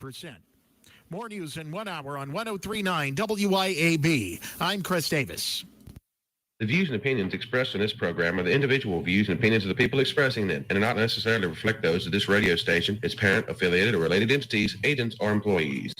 100%. More news in 1 hour on 103.9 WIAB. I'm Chris Davis. The views and opinions expressed in this program are the individual views and opinions of the people expressing them and do not necessarily reflect those of this radio station, its parent, affiliated, or related entities, agents, or employees.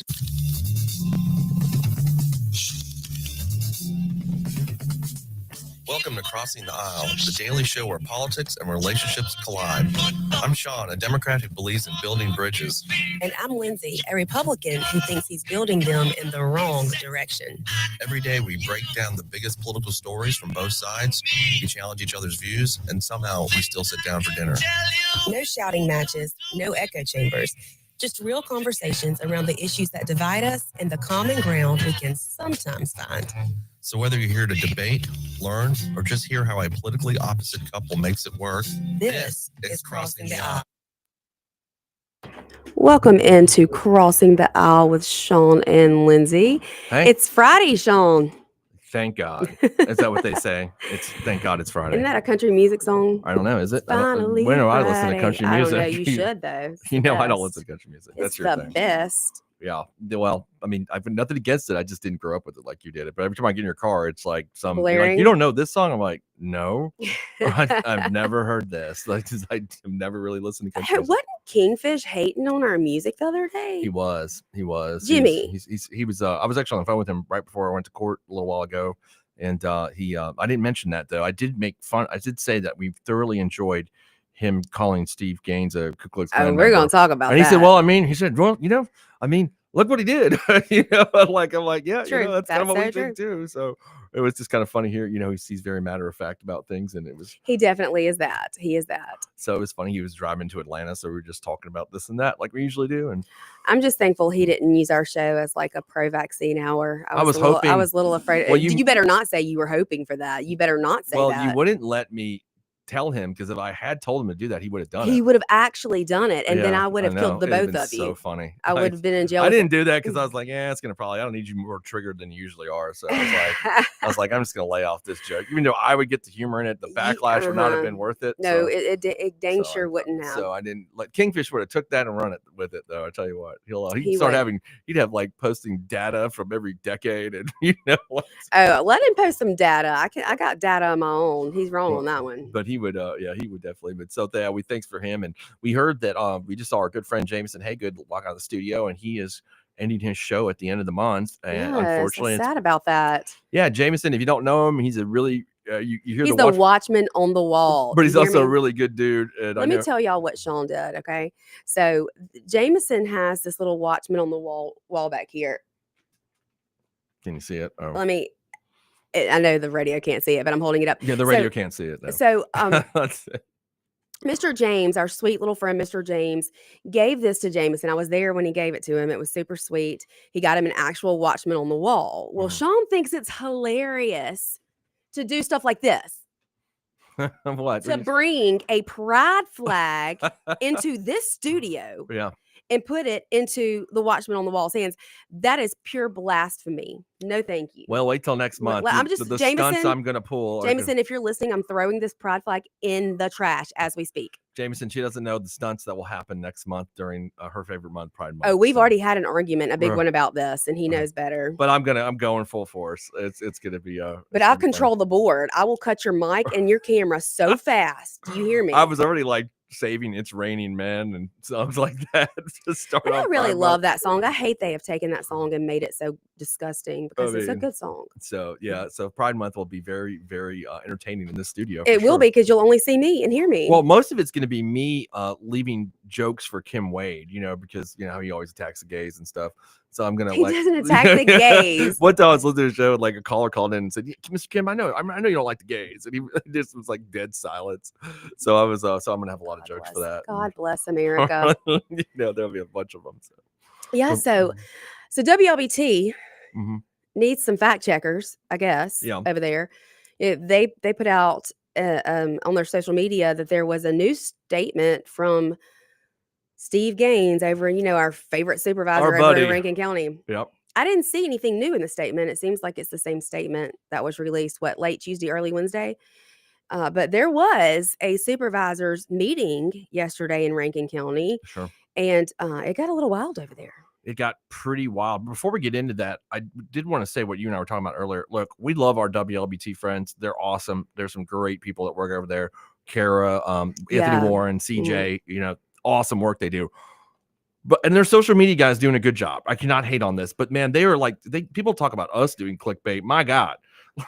Welcome to Crossing the Aisle, the daily show where politics and relationships collide. I'm Sean, a Democrat who believes in building bridges. And I'm Lindsay, a Republican who thinks he's building them in the wrong direction. Every day we break down the biggest political stories from both sides, we challenge each other's views, and somehow we still sit down for dinner. No shouting matches, no echo chambers, just real conversations around the issues that divide us and the common ground we can sometimes find. So whether you're here to debate, learn, or just hear how a politically opposite couple makes it work, this is Crossing the Aisle. Welcome into Crossing the Aisle with Sean and Lindsay. Hey. It's Friday, Sean. Thank God. Is that what they say? It's thank God it's Friday. Isn't that a country music song? I don't know. Is it? Finally, when do I Friday. listen to country music? I don't know. You should though. You know I don't listen to country music. That's It's your the thing. best. Yeah. Well, I mean, I've nothing against it. I just didn't grow up with it like you did. But every time I get in your car, it's like you're like, Blaring. you don't know this song? I'm like, no, I've never heard this. Like, I've never really listened to country Hey, music. wasn't Kingfish hating on our music the other day? He was. Jimmy. He was. I was actually on the phone with him right before I went to court a little while ago, and I didn't mention that though. I did make fun. I did say that we thoroughly enjoyed him calling Steve Gaines a Ku Klux Klan Oh, member. we're going to talk about And that. he said, well, I mean, look what he did. I'm like, yeah, True. that's kind of what That's we so think too. So it was just kind of funny here. He's very matter of fact about things, and it was. He definitely is that. He is that. So it was funny. He was driving to Atlanta, so we were just talking about this and that, like we usually do. And I'm just thankful he didn't use our show as like a pro-vaccine hour. I was I hoping- was a little afraid. Well, you better not say you were hoping for that. You better not say that. you wouldn't let me tell him, because if I had told him to do that, he would have done it. He would have actually done it, and then Yeah, I would have know. killed the It'd have both been of you. So funny. I would have been in jail. I didn't do that because I was like, yeah, it's gonna probably. I don't need you more triggered than you usually are. So I was like, I'm just gonna lay off this joke, even though I would get the humor in it. The backlash would not have been worth it. No, so, it dang so sure wouldn't have. So I didn't. Like Kingfish would have took that and run it with it, though. I tell you what, he'd He start would. having. He'd have like posting data from every decade, and Oh, let him post some data. I got data of my own. He's wrong on that one. But he would, he would definitely. But so we thanks for him, and we heard that we just saw our good friend Jameson Haygood walk out of the studio, and he is ending his show at the end of the month. And Yes, unfortunately, I'm sad about that. yeah, Jameson. If you don't know him, he's a really you hear He's the the watchman on the wall. but he's You hear also me? a really good dude. And Let me tell y'all what Sean did. Okay, so Jameson has this little watchman on the wall back here. Can you see it? Oh. I know the radio can't see it, but I'm holding it up. Yeah, the radio can't see it. Though. So, That's it. Mr. James, our sweet little friend, Mr. James, gave this to Jameson. I was there when he gave it to him. It was super sweet. He got him an actual watchman on the wall. Well, Sean thinks it's hilarious to do stuff like this. What? To bring a pride flag into this studio Yeah. and put it into the watchman on the wall's hands. That is pure blasphemy. No, thank you. Well, wait till next month. I'm just the Jameson. stunts I'm gonna pull. Jameson, if you're listening, I'm throwing this pride flag in the trash as we speak. Jameson, she doesn't know the stunts that will happen next month during her favorite month, Pride Month. Oh, we've so. already had an argument, a big Right. one about this, and he knows better. But I'm going full force. It's gonna be But I'll control the board. I will cut your mic and your camera so fast. Do you hear me? I was already like saving "It's Raining Men" and songs like that to start And I off really Pride love Month. that song. I hate they have taken that song and made it so disgusting because it's a mean, good song. So yeah, so Pride Month will be very, very entertaining in this studio. It for will sure. be because you'll only see me and hear me. Well, most of it's going to be me leaving jokes for Kim Wade, because how he always attacks the gays and stuff. So I'm gonna He doesn't attack the gays. One time I was listening to a show, like a caller called in and said, "Mr. Kim, I know you don't like the gays," and he just was like dead silence. So I was, so I'm gonna have a lot of jokes for that. God bless America. There'll be a bunch of them. So. Yeah. So WLBT Mm-hmm. needs some fact checkers, I guess. Yeah. Over there, they put out on their social media that there was a new statement from Steve Gaines over in, our favorite supervisor Our over buddy. in Rankin County. Yep. I didn't see anything new in the statement. It seems like it's the same statement that was released, late Tuesday, early Wednesday. But there was a supervisors meeting yesterday in Rankin County, Sure. and it got a little wild over there. it got pretty wild. Before we get into that, I did want to say what you and I were talking about earlier. Look, we love our WLBT friends. They're awesome. There's some great people that work over there. Kara, Anthony Warren, CJ, awesome work they do. And their social media guys doing a good job. I cannot hate on this, but man, they are like, people talk about us doing clickbait. My God,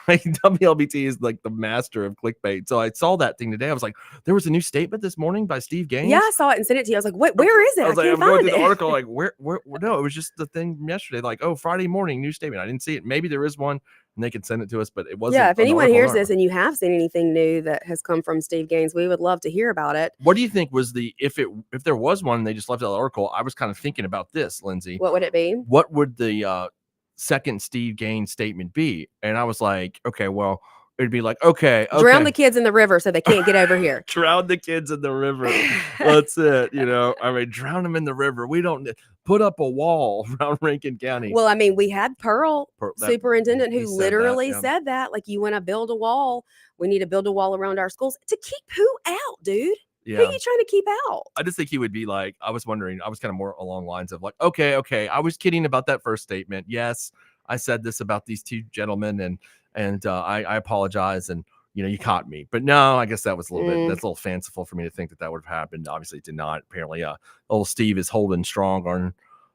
like WLBT is like the master of clickbait. So I saw that thing today. I was like, there was a new statement this morning by Steve Gaines. Yeah, I saw it and sent it to you. I was like, wait, where is it? I was like, can't I'm going find through it. the article, like, where? No, it was just the thing from yesterday. Like, oh, Friday morning, new statement. I didn't see it. Maybe there is one and they can send it to us, but it wasn't. Yeah, if anyone hears this and you have seen anything new that has come from Steve Gaines, we would love to hear about it. What do you think was if there was one and they just left out the article? I was kind of thinking about this, Lindsay. What would it be? What would the second Steve Gaines statement be? And I was like, okay, well, it'd be like, okay. Drown the kids in the river so they can't get over here. Drown the kids in the river. That's it. I mean, drown them in the river. We don't put up a wall around Rankin County. Well, I mean, we had Pearl superintendent who literally said that, like, you want to build a wall. We need to build a wall around our schools to keep who out, dude? Yeah. Who are you trying to keep out? I just think he would be like, I was wondering, I was kind of more along lines of like, okay. I was kidding about that first statement. Yes, I said this about these two gentlemen and I apologize. And, you caught me. But no, I guess that was a little bit, that's a little fanciful for me to think that would have happened. Obviously it did not. Apparently, old Steve is holding strong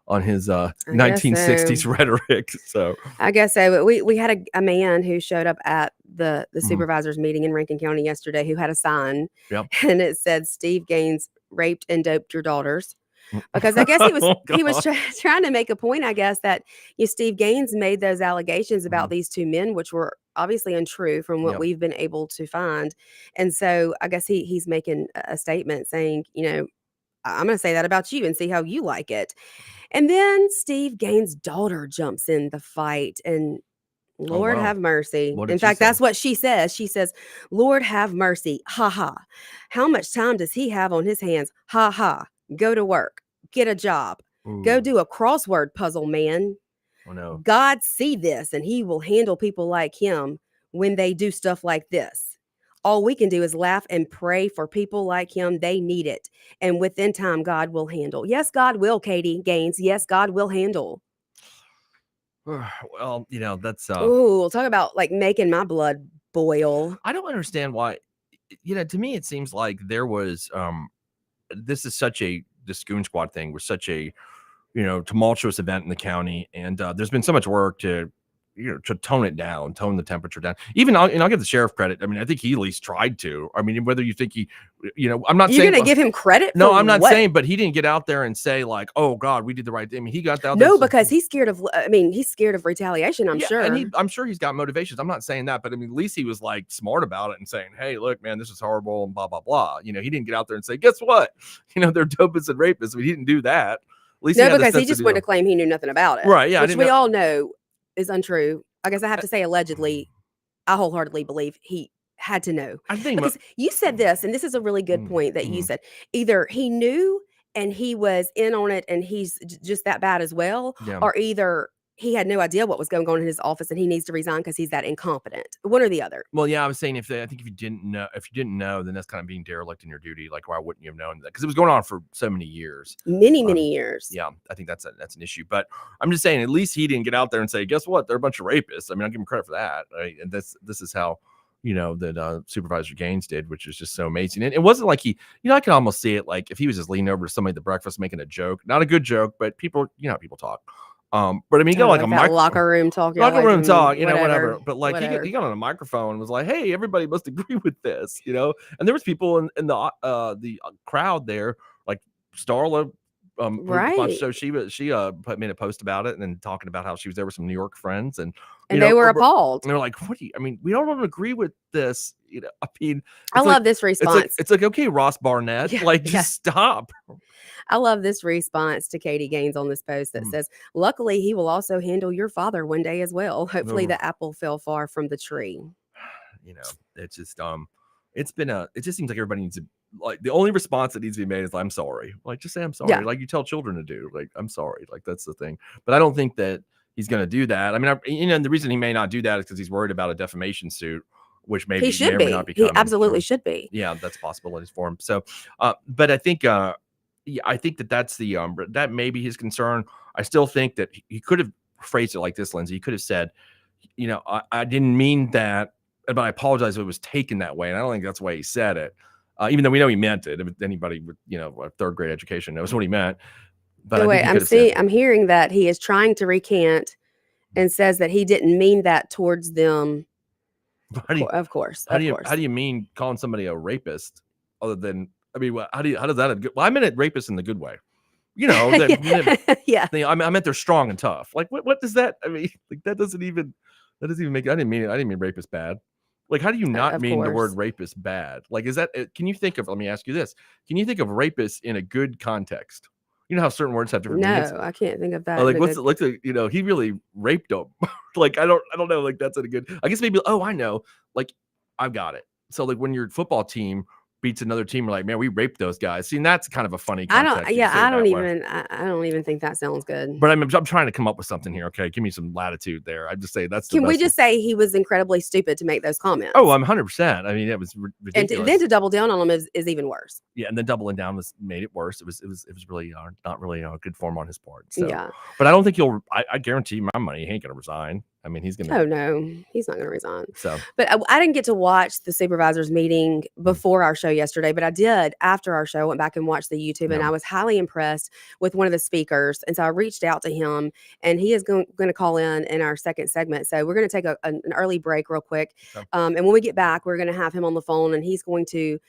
on his 1960s rhetoric. So I guess so. We had a man who showed up at the supervisors meeting in Rankin County yesterday who had a sign and it said, Steve Gaines raped and doped your daughters. Because I guess he was trying to make a point, I guess, that Steve Gaines made those allegations about these two men, which were obviously untrue from what we've been able to find. And so I guess he's making a statement saying, I'm going to say that about you and see how you like it. And then Steve Gaines' daughter jumps in the fight and Lord have mercy. In fact, that's what she says. She says, Lord have mercy. Ha ha. How much time does he have on his hands? Ha ha. Go to work. Get a job. Ooh. Go do a crossword puzzle, man. Oh, no. God see this and he will handle people like him when they do stuff like this. All we can do is laugh and pray for people like him. They need it. And within time, God will handle. Yes, God will, Katie Gaines. Yes, God will handle. Well, that's we'll talk about like making my blood boil. I don't understand why, to me, it seems like there was this is this Goon Squad thing was such a, tumultuous event in the county. And there's been so much work to tone it down, tone the temperature down. Even I'll give the sheriff credit. I mean, I think he at least tried to. I mean, whether you think I'm not saying you're going to give him credit. No, I'm not saying, but he didn't get out there and say like, oh God, we did the right thing. I mean, he got out there. No, because he's scared of retaliation. I'm sure. And I'm sure he's got motivations. I'm not saying that, but I mean, at least he was like smart about it and saying, hey, look, man, this is horrible and blah, blah, blah. He didn't get out there and say, guess what? They're dopists and rapists. I mean, he didn't do that. At least because he just wanted to claim he knew nothing about it. Right. Yeah. Which we all know is untrue. I guess I have to say allegedly. I wholeheartely believe he had to know. I think because you said this, and this is a really good point that you said. Either he knew and he was in on it and he's just that bad as well, or either he had no idea what was going on in his office and he needs to resign because he's that incompetent. One or the other. Well, yeah, I was saying if you didn't know, then that's kind of being derelict in your duty. Like, why wouldn't you have known that? Because it was going on for so many years. Many years. Yeah, I think that's an issue. But I'm just saying, at least he didn't get out there and say, guess what? They're a bunch of rapists. I mean, I'll give him credit for that. Right? And this is how, that Supervisor Gaines did, which is just so amazing. And it wasn't like I can almost see it like if he was just leaning over to somebody at the breakfast making a joke, not a good joke, but people, how people talk. But I mean, he got like a locker room talk, whatever. But like he got on a microphone and was like, "Hey, everybody must agree with this," And there was people in the crowd there, like Starla, right? So she made a post about it and then talking about how she was there with some New York friends and they were appalled. And they're like, "What do you? I mean, we don't agree with this." I mean, I love this response. It's like, okay, Ross Barnett, just stop. I love this response to Katie Gaines on this post that says, luckily, he will also handle your father one day as well. Hopefully the apple fell far from the tree. It's just, it just seems like everybody needs to, like, the only response that needs to be made is, I'm sorry. Like, just say, I'm sorry. Yeah. Like you tell children to do, like, I'm sorry. Like, that's the thing. But I don't think that he's going to do that. I mean, the reason he may not do that is because he's worried about a defamation suit, which maybe he should be. He absolutely should be. Yeah, that's possibilities for him. So, but I think, I think that's that may be his concern. I still think that he could have phrased it like this, Lindsay. He could have said, I didn't mean that, but I apologize if it was taken that way. And I don't think that's the way he said it, even though we know he meant it. If anybody with, a third grade education knows what he meant. But wait, I'm hearing that he is trying to recant and says that he didn't mean that towards them. Of course. How do you mean calling somebody a rapist other than, how does that, I meant it rapist in the good way. Yeah. I meant they're strong and tough. Like, what does that, that doesn't even make, I didn't mean rapist bad. Like, how do you not mean the word rapist bad? Like, is that, can you think of, let me ask you this. Can you think of rapist in a good context? You know how certain words have different meanings? No, I can't think of that. He really raped him. Like, I don't know. Like, that's a good, I guess maybe, I know. Like, I've got it. So like when your football team beats another team, you're like, man, we raped those guys. See, and that's kind of a funny context. I don't even think that sounds good. But I'm trying to come up with something here. Okay, give me some latitude there. I'd just say that's. Can we just say he was incredibly stupid to make those comments? Oh, I'm 100%. I mean, it was ridiculous. And then to double down on them is even worse. Yeah, and then doubling down made it worse. It was really not really a good form on his part. So. Yeah. But I don't think I guarantee my money he ain't gonna resign. I mean, he's going to. Oh, no, he's not going to resign. So, but I didn't get to watch the supervisors meeting before our show yesterday, but I did after our show. I went back and watched the YouTube, and I was highly impressed with one of the speakers. And so I reached out to him, and he is going to call in our second segment. So we're going to take an early break real quick. Okay. And when we get back, we're going to have him on the phone, and he's going to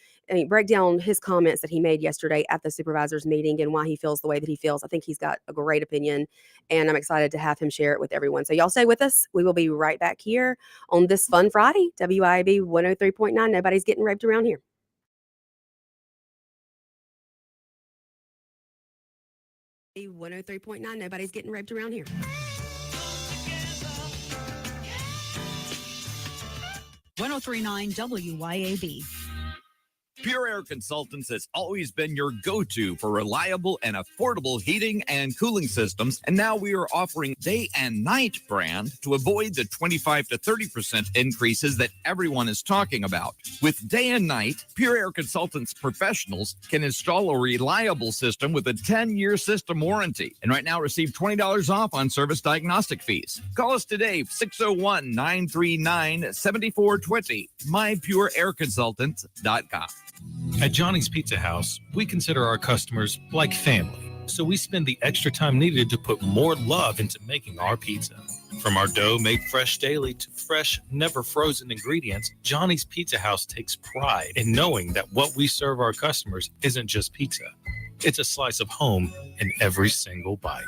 break down his comments that he made yesterday at the supervisors meeting and why he feels the way that he feels. I think he's got a great opinion, and I'm excited to have him share it with everyone. So y'all stay with us. We will be right back here on this fun Friday, WIAB 103.9. Nobody's getting raped around here. WIAB 103.9. Nobody's getting raped around here. .9 WIAB. Pure Air Consultants has always been your go-to for reliable and affordable heating and cooling systems, and now we are offering day and night brand to avoid the 25 to 30% increases that everyone is talking about. With day and night, Pure Air Consultants professionals can install a reliable system with a 10-year system warranty, and right now receive $20 off on service diagnostic fees. Call us today, 601-939-7420, mypureairconsultants.com. At Johnny's Pizza House, we consider our customers like family, so we spend the extra time needed to put more love into making our pizza. From our dough made fresh daily to fresh, never frozen ingredients, Johnny's Pizza House takes pride in knowing that what we serve our customers isn't just pizza. It's a slice of home in every single bite.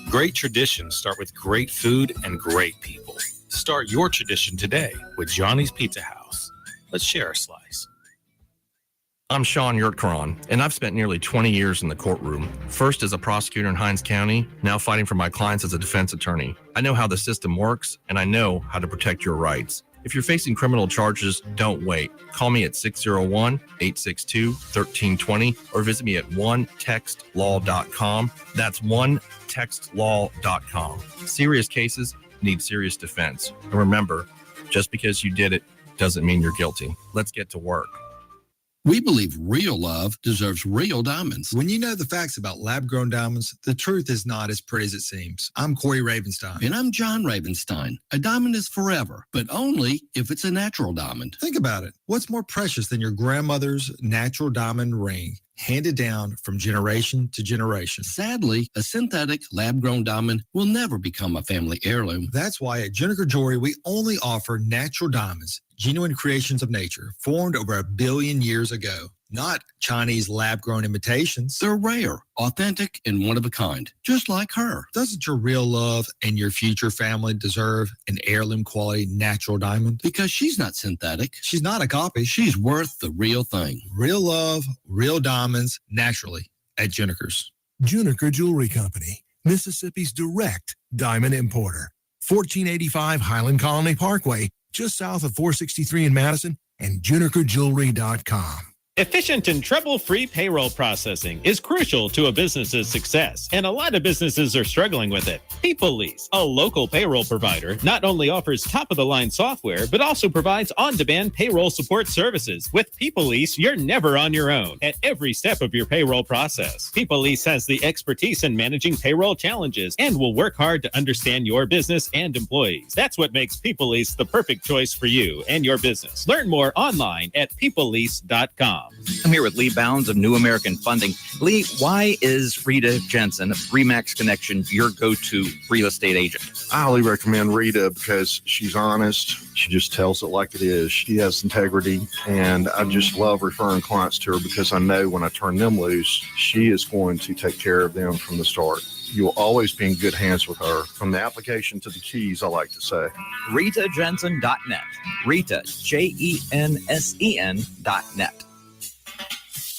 Great traditions start with great food and great people. Start your tradition today with Johnny's Pizza House. Let's share a slice. I'm Sean Yurtkaran, and I've spent nearly 20 years in the courtroom, first as a prosecutor in Hinds County, now fighting for my clients as a defense attorney. I know how the system works, and I know how to protect your rights. If you're facing criminal charges, don't wait. Call me at 601-862-1320 or visit me at onetextlaw.com. That's onetextlaw.com. Serious cases need serious defense. And remember, just because you did it doesn't mean you're guilty. Let's get to work. We believe real love deserves real diamonds. When you know the facts about lab-grown diamonds, the truth is not as pretty as it seems. I'm Corey Ravenstein. And I'm John Ravenstein. A diamond is forever, but only if it's a natural diamond. Think about it. What's more precious than your grandmother's natural diamond ring, handed down from generation to generation? Sadly, a synthetic lab-grown diamond will never become a family heirloom. That's why at Juniker Jewelry, we only offer natural diamonds, genuine creations of nature, formed over 1 billion years ago. Not Chinese lab-grown imitations. They're rare, authentic, and one of a kind, just like her. Doesn't your real love and your future family deserve an heirloom quality natural diamond? Because she's not synthetic. She's not a copy. She's worth the real thing. Real love, real diamonds, naturally at Juniker's. Juniker Jewelry Company, Mississippi's direct diamond importer. 1485 Highland Colony Parkway, just south of 463 in Madison, and JunikerJewelry.com. Efficient and trouble-free payroll processing is crucial to a business's success, and a lot of businesses are struggling with it. PeopleLease, a local payroll provider, not only offers top-of-the-line software, but also provides on-demand payroll support services. With PeopleLease, you're never on your own at every step of your payroll process. PeopleLease has the expertise in managing payroll challenges and will work hard to understand your business and employees. That's what makes PeopleLease the perfect choice for you and your business. Learn more online at peoplelease.com. I'm here with Lee Bounds of New American Funding. Lee, why is Rita Jensen of Remax Connection your go-to real estate agent? I highly recommend Rita because she's honest. She just tells it like it is. She has integrity, and I just love referring clients to her because I know when I turn them loose, she is going to take care of them from the start. You'll always be in good hands with her. From the application to the keys, I like to say. RitaJensen.net. Rita, JENSEN.net.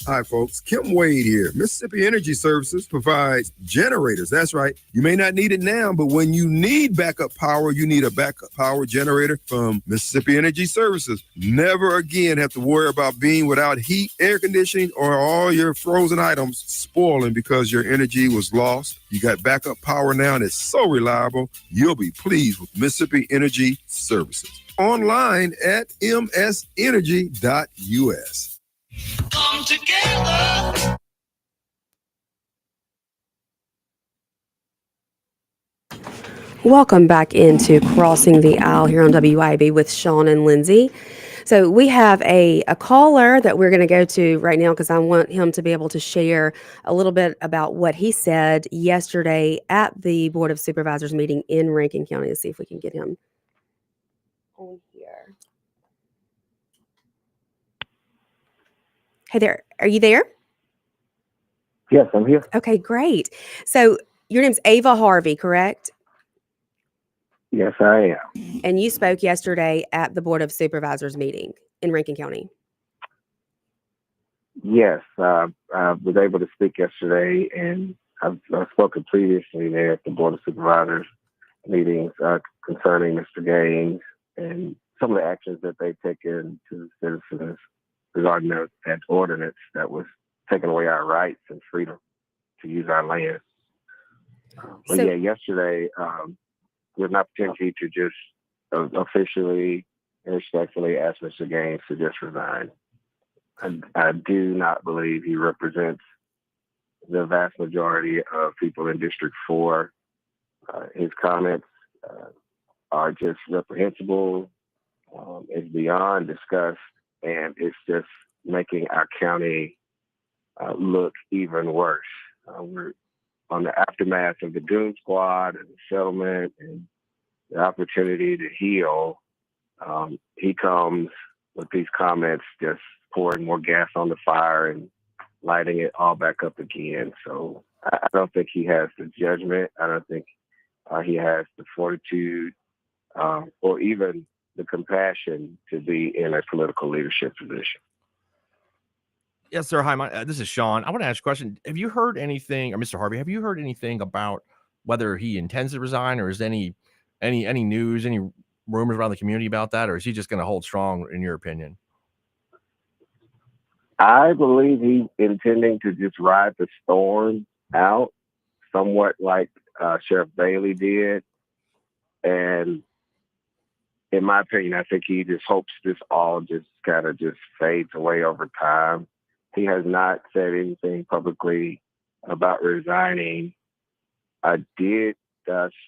Hi, folks. Kim Wade here. Mississippi Energy Services provides generators. That's right. You may not need it now, but when you need backup power, you need a backup power generator from Mississippi Energy Services. Never again have to worry about being without heat, air conditioning, or all your frozen items spoiling because your energy was lost. You got backup power now, and it's so reliable. You'll be pleased with Mississippi Energy Services. Online at msenergy.us. Come together. Welcome back into Crossing the Aisle here on WIB with Sean and Lindsay. So we have a caller that we're going to go to right now because I want him to be able to share a little bit about what he said yesterday at the Board of Supervisors meeting in Rankin County. Let's see if we can get him on here. Hey there, are you there? Yes, I'm here. Okay, great. So your name's Ava Harvey, correct? Yes, I am. And you spoke yesterday at the Board of Supervisors meeting in Rankin County. Yes, I was able to speak yesterday, and I've spoken previously there at the Board of Supervisors meetings concerning Mr. Gaines and some of the actions that they've taken to the citizens regarding that ordinance that was taking away our rights and freedom to use our land. Yesterday, with an opportunity to just officially and respectfully ask Mr. Gaines to just resign. I do not believe he represents the vast majority of people in District 4. His comments are just reprehensible. It's beyond disgust. And it's just making our county look even worse. We're on the aftermath of the Doom Squad and the settlement and the opportunity to heal. He comes with these comments, just pouring more gas on the fire and lighting it all back up again. So I don't think he has the judgment. I don't think he has the fortitude or even the compassion to be in a political leadership position. Yes, sir. Hi, this is Sean. I want to ask you a question. Have you heard anything, or Mr. Harvey, have you heard anything about whether he intends to resign, or is any news, any rumors around the community about that, or is he just going to hold strong, in your opinion? I believe he's intending to just ride the storm out, somewhat like Sheriff Bailey did. And in my opinion, I think he just hopes this all just kind of just fades away over time. He has not said anything publicly about resigning. I did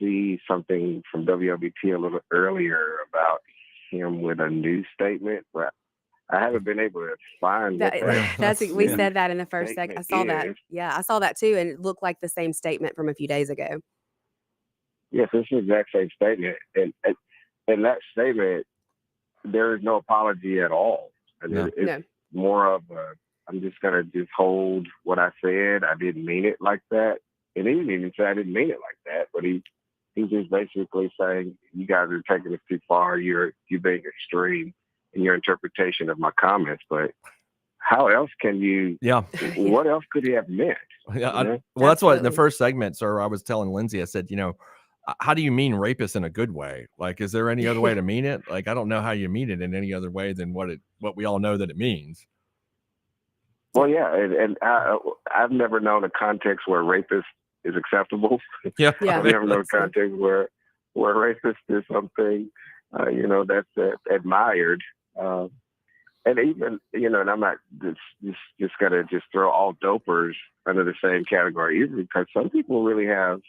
see something from WLBT a little earlier about him with a new statement, but I haven't been able to find We said that in the first second. I saw that. Yeah, I saw that too, and it looked like the same statement from a few days ago. Yes, it's the exact same statement, and in that statement, there is no apology at all. It's more of I'm just going to just hold what I said. I didn't mean it like that. And he didn't even say I didn't mean it like that. But he's just basically saying, you guys are taking it too far. You're being extreme in your interpretation of my comments. But how else can you? Yeah. What else could he have meant? Yeah. Well, that's what in the first segment, sir, I was telling Lindsay, I said, how do you mean rapist in a good way? Like, is there any other way to mean it? Like, I don't know how you mean it in any other way than what we all know that it means. Well, yeah, and I've never known a context where rapist is acceptable. Yeah, I've never known a context where rapist is something, that's admired. And even, and I'm not just gonna just throw all dopers under the same category either, because some people really have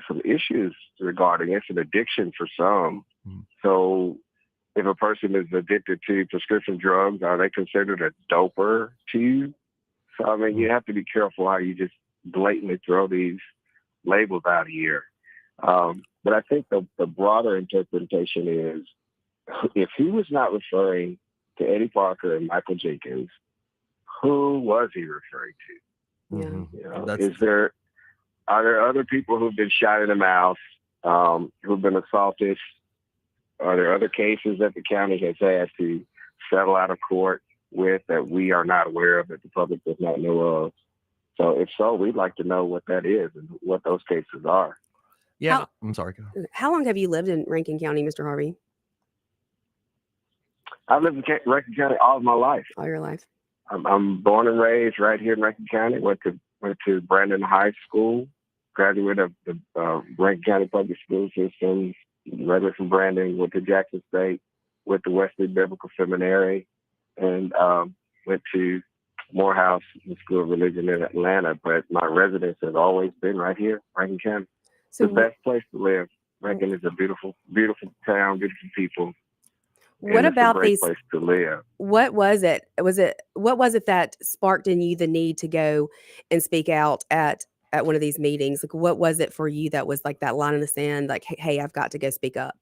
some issues regarding it's an addiction for some. So if a person is addicted to prescription drugs, are they considered a doper to you? So, I mean, you have to be careful how you just blatantly throw these labels out here. But I think the broader interpretation is, if he was not referring to Eddie Parker and Michael Jenkins, who was he referring to? Are there other people who've been shot in the mouth, who've been assaulted? Are there other cases that the county has had to settle out of court with that we are not aware of, that the public does not know of? So if so, we'd like to know what that is and what those cases are. Yeah, I'm sorry. How long have you lived in Rankin County, Mr. Harvey? I've lived in Rankin County all of my life. All your life. I'm born and raised right here in Rankin County. Went to Brandon High School. Graduate of the Rankin County Public School System. Graduated from Brandon. Went to Jackson State. Went to Wesley Biblical Seminary, and went to Morehouse School of Religion in Atlanta. But my residence has always been right here, Rankin County. So the best place to live. Rankin is a beautiful, beautiful town, beautiful people. What about it's a great these? place to live. What was it? What was it that sparked in you the need to go and speak out at one of these meetings? Like, what was it for you that was like that line in the sand? Like, hey, I've got to go speak up.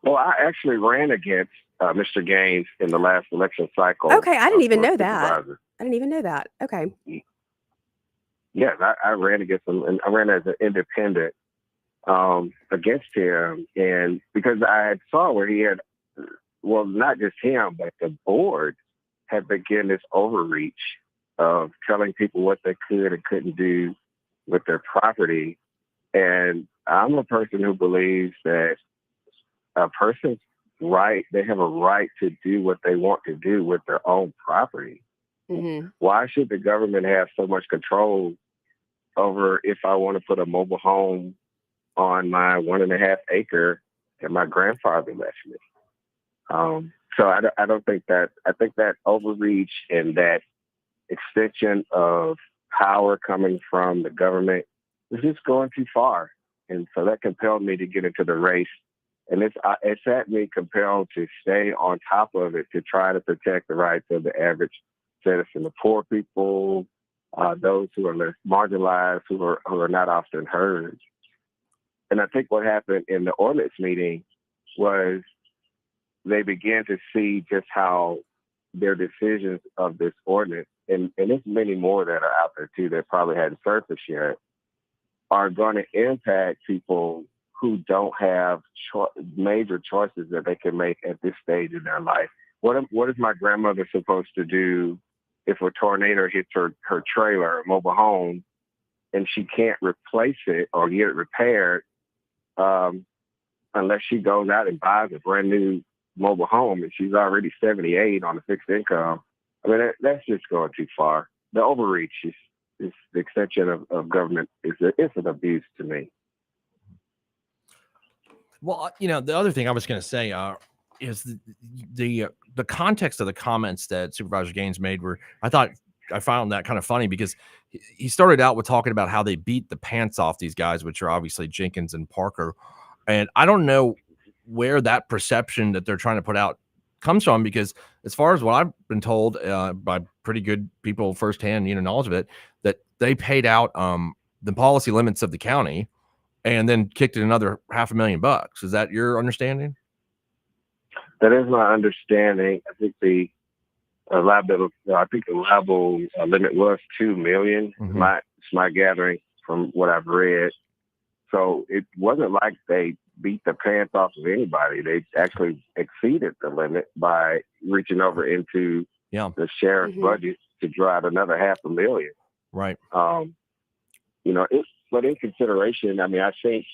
Well, I actually ran against Mr. Gaines in the last election cycle. Okay, I didn't even know that. supervisor. I didn't even know that. Okay. Yes, I ran against him, and I ran as an independent against him, and because I had saw where he had, well, not just him, but the board had begun this overreach of telling people what they could and couldn't do with their property. And I'm a person who believes that a person's right, they have a right to do what they want to do with their own property. Mm-hmm. Why should the government have so much control over if I want to put a mobile home on my 1.5 acre that my grandfather left me? So I don't think that, I think that overreach and that extension of power coming from the government is just going too far. And so that compelled me to get into the race. And it's had me compelled to stay on top of it to try to protect the rights of the average citizen, the poor people, those who are less marginalized, who are not often heard. And I think what happened in the ordinance meeting was they began to see just how their decisions of this ordinance, and there's many more that are out there too that probably hadn't surfaced yet, are going to impact people who don't have major choices that they can make at this stage in their life. What is my grandmother supposed to do if a tornado hits her trailer, mobile home, and she can't replace it or get it repaired unless she goes out and buys a brand new mobile home, and she's already 78 on a fixed income? I mean, that's just going too far. The overreach is the extension of government. It's an abuse to me. Well, the other thing I was going to say is the context of the comments that Supervisor Gaines made were, I found that kind of funny, because he started out with talking about how they beat the pants off these guys, which are obviously Jenkins and Parker. And I don't know where that perception that they're trying to put out comes from, because as far as what I've been told by pretty good people firsthand, knowledge of it, that they paid out the policy limits of the county and then kicked it another $500,000. Is that your understanding? That is my understanding. I think the liable limit was $2 million. Mm-hmm. It's my gathering from what I've read. So it wasn't like they beat the pants off of anybody. They actually exceeded the limit by reaching over into the sheriff's budget to draw out another $500,000. Right. But in consideration, I mean, I think,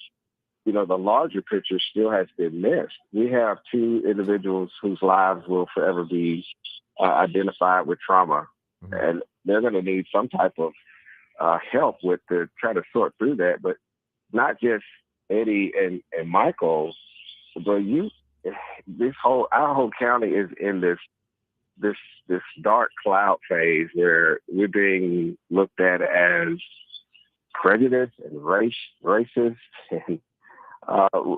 the larger picture still has been missed. We have two individuals whose lives will forever be identified with trauma, and they're going to need some type of help with to try to sort through that. But not just Eddie and Michael, but our whole county is in this dark cloud phase where we're being looked at as prejudiced and racist, and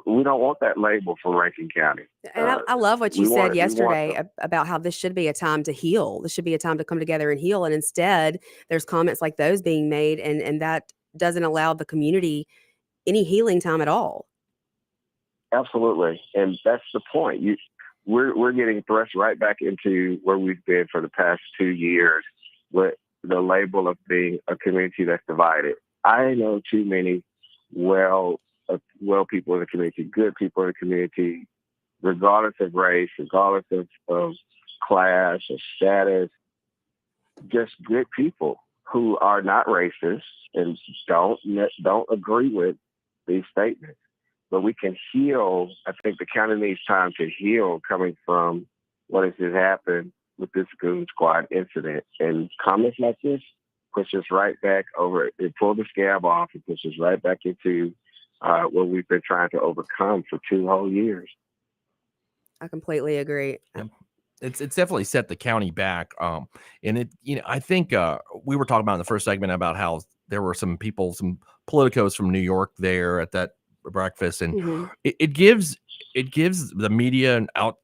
we don't want that label for Rankin County. And I love what you said yesterday about how this should be a time to heal. This should be a time to come together and heal. And instead, there's comments like those being made, and that doesn't allow the community any healing time at all. Absolutely, and that's the point. We're getting thrust right back into where we've been for the past 2 years, with the label of being a community that's divided. I know too many well people in the community, good people in the community, regardless of race, regardless of class or status, just good people who are not racist and don't agree with these statements. But we can heal. I think the county needs time to heal coming from what has just happened with this Goon Squad incident. And comments like this push us right back over. It pulled the scab off. It pushes us right back into what we've been trying to overcome for 2 whole years. I completely agree. Yep. It's definitely set the county back. And I think we were talking about in the first segment about how there were some people, some politicos from New York there at that breakfast, and it gives the media and out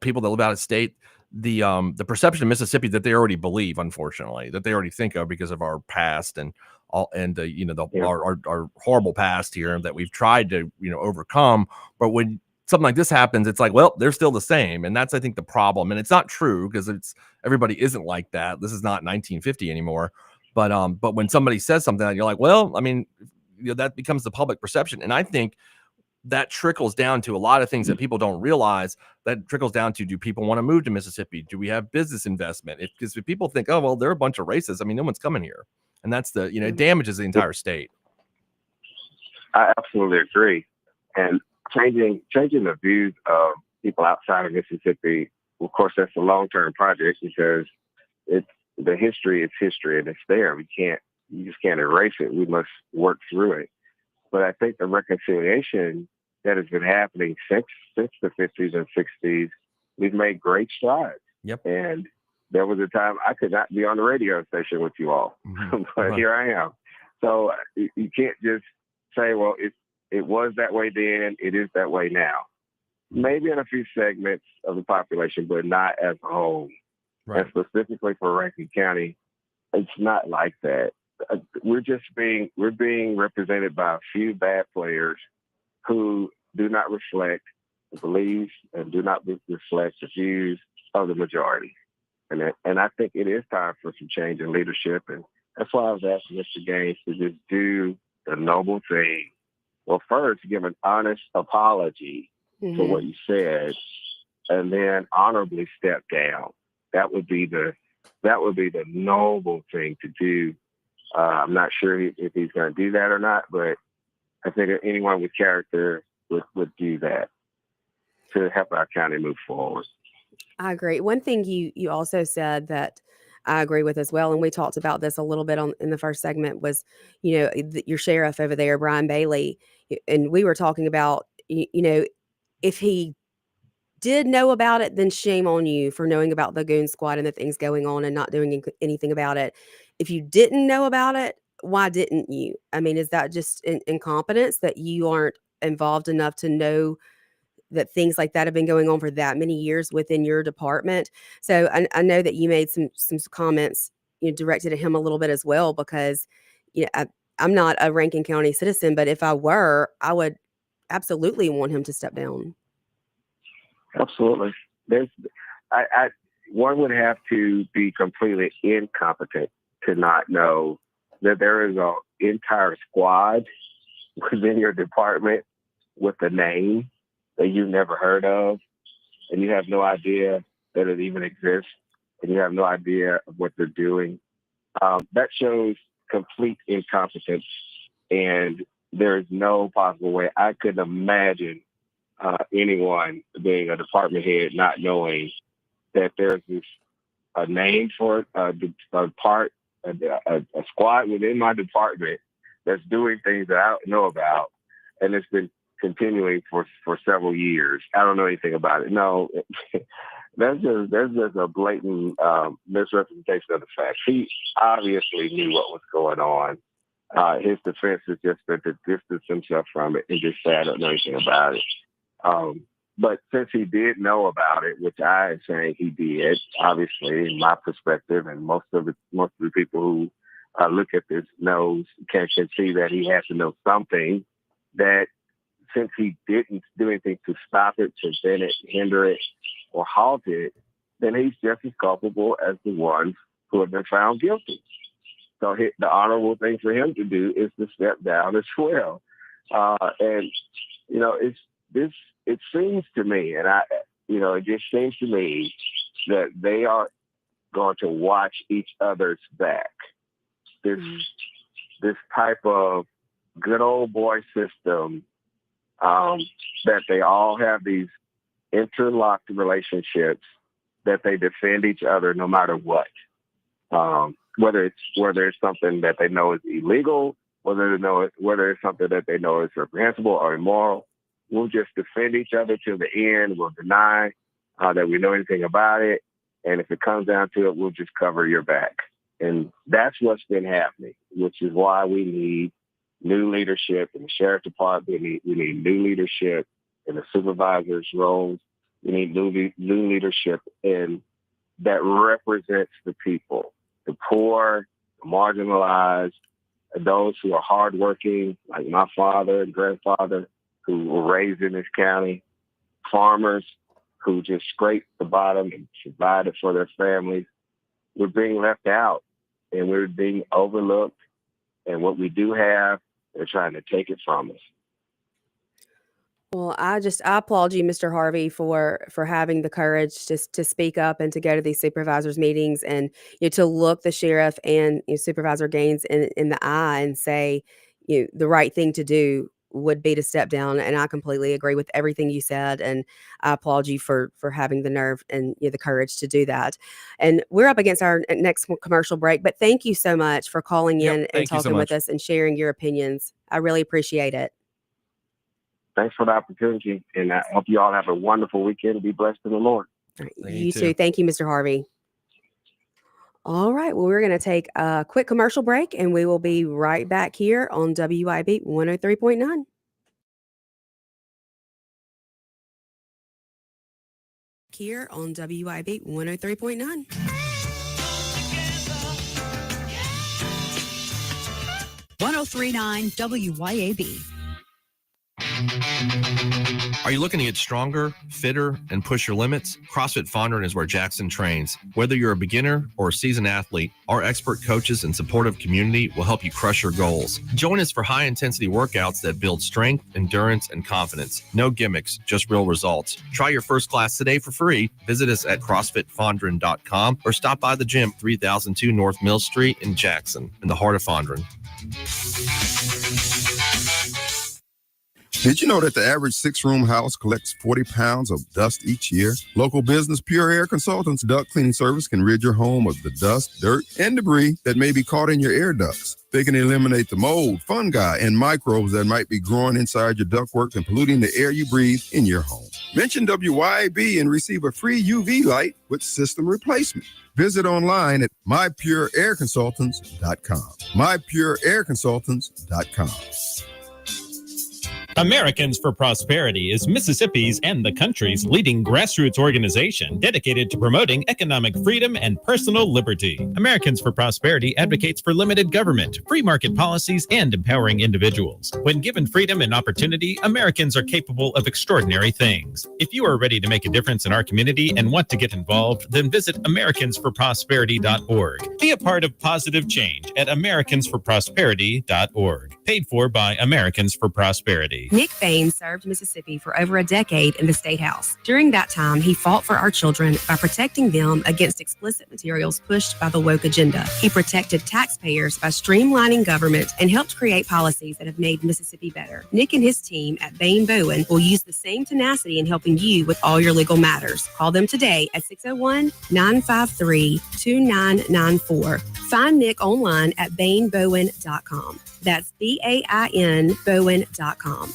people that live out of state the perception of Mississippi that they already believe, unfortunately, that they already think of because of our past and all, and our horrible past here that we've tried to overcome. But when something like this happens, it's like, well, they're still the same, and that's, I think, the problem. And it's not true, because everybody isn't like that. This is not 1950 anymore. But when somebody says something that you're like, well, I mean, that becomes the public perception. And I think that trickles down to a lot of things that people don't realize. That trickles down to, do people want to move to Mississippi? Do we have business investment? Because if people think, oh, well, they're a bunch of racists, I mean, no one's coming here. And that's it damages the entire state. I absolutely agree. And changing the views of people outside of Mississippi, of course, that's a long-term project, because the history is history, and it's there. You just can't erase it. We must work through it. But I think the reconciliation that has been happening since the 50s and 60s, we've made great strides. Yep. And there was a time I could not be on the radio station with you all, but here I am. So you can't just say, well, it was that way then, it is that way now. Maybe in a few segments of the population, but not as a whole. Right. And specifically for Rankin County, it's not like that. We're being represented by a few bad players who do not reflect the beliefs and do not reflect the views of the majority. And I think it is time for some change in leadership. And that's why I was asking Mr. Gaines to just do the noble thing. Well, first, give an honest apology for what you said, and then honorably step down. That would be the noble thing to do. I'm not sure if he's going to do that or not, but I think anyone with character would do that to help our county move forward. I agree. One thing you also said that I agree with as well, and we talked about this a little bit in the first segment, was, your sheriff over there, Brian Bailey, and we were talking about, if he did know about it, then shame on you for knowing about the Goon Squad and the things going on and not doing anything about it. If you didn't know about it, why didn't you? I mean, is that just incompetence, that you aren't involved enough to know that things like that have been going on for that many years within your department? So I know that you made some comments, directed at him a little bit as well, because, I'm not a Rankin County citizen, but if I were, I would absolutely want him to step down. Absolutely. One would have to be completely incompetent to not know that there is an entire squad within your department with a name that you've never heard of, and you have no idea that it even exists, and you have no idea of what they're doing. That shows complete incompetence, and there is no possible way. I couldn't imagine anyone being a department head not knowing that there's this a name for a squad within my department that's doing things that I don't know about, and it's been continuing for several years. I don't know anything about it. No, that's just a blatant misrepresentation of the facts. He obviously knew what was going on. His defense is just to distance himself from it and just say, I don't know anything about it. But since he did know about it, which I am saying he did, obviously, in my perspective, and most of the people who look at this can see that he has to know something, that since he didn't do anything to stop it, prevent it, hinder it, or halt it, then he's just as culpable as the ones who have been found guilty. So the honorable thing for him to do is to step down as well. And, you know, it seems to me, and it just seems to me that they are going to watch each other's back. This type of good old boy system, that they all have these interlocked relationships, that they defend each other no matter what. Whether it's something that they know is illegal, whether it's something that they know is reprehensible or immoral, we'll just defend each other till the end. We'll deny that we know anything about it. And if it comes down to it, we'll just cover your back. And that's what's been happening, which is why we need new leadership in the sheriff department. We need new leadership in the supervisor's roles. We need new leadership that represents the people, the poor, the marginalized, those who are hardworking, like my father and grandfather, who were raised in this county, farmers who just scraped the bottom and provided for their families. We're being left out and we're being overlooked. And what we do have, they're trying to take it from us. Well, I applaud you, Mr. Harvey, for having the courage just to speak up and to go to these supervisors meetings and to look the sheriff and Supervisor Gaines in the eye and say, the right thing to do would be to step down. And I completely agree with everything you said. And I applaud you for having the nerve and the courage to do that. And we're up against our next commercial break, but thank you so much for calling in and talking with us and sharing your opinions. I really appreciate it. Thanks for the opportunity, and I hope you all have a wonderful weekend and be blessed in the Lord. You too. Thank you, Mr. Harvey. All right. Well, we're going to take a quick commercial break, and we will be right back here on WIB 103.9. Here on WIB 103.9. .1039 WYAB. Are you looking to get stronger, fitter, and push your limits? CrossFit Fondren is where Jackson trains. Whether you're a beginner or a seasoned athlete, our expert coaches and supportive community will help you crush your goals. Join us for high-intensity workouts that build strength, endurance, and confidence. No gimmicks, just real results. Try your first class today for free. Visit us at CrossFitFondren.com or stop by the gym 3002 North Mill Street in Jackson, in the heart of Fondren. Did you know that the average 6-room house collects 40 pounds of dust each year? Local business Pure Air Consultants duct cleaning service can rid your home of the dust, dirt, and debris that may be caught in your air ducts. They can eliminate the mold, fungi, and microbes that might be growing inside your ductwork and polluting the air you breathe in your home. Mention WYAB and receive a free UV light with system replacement. Visit online at mypureairconsultants.com. mypureairconsultants.com. Americans for Prosperity is Mississippi's and the country's leading grassroots organization dedicated to promoting economic freedom and personal liberty. Americans for Prosperity advocates for limited government, free market policies, and empowering individuals. When given freedom and opportunity, Americans are capable of extraordinary things. If you are ready to make a difference in our community and want to get involved, then visit AmericansForProsperity.org. Be a part of positive change at AmericansForProsperity.org. Paid for by Americans for Prosperity. Nick Bain served Mississippi for over a decade in the State House. During that time, he fought for our children by protecting them against explicit materials pushed by the woke agenda. He protected taxpayers by streamlining government and helped create policies that have made Mississippi better. Nick and his team at Bain Bowen will use the same tenacity in helping you with all your legal matters. Call them today at 601-953-2994. Find Nick online at bainbowen.com. That's BAIN Bowen.com.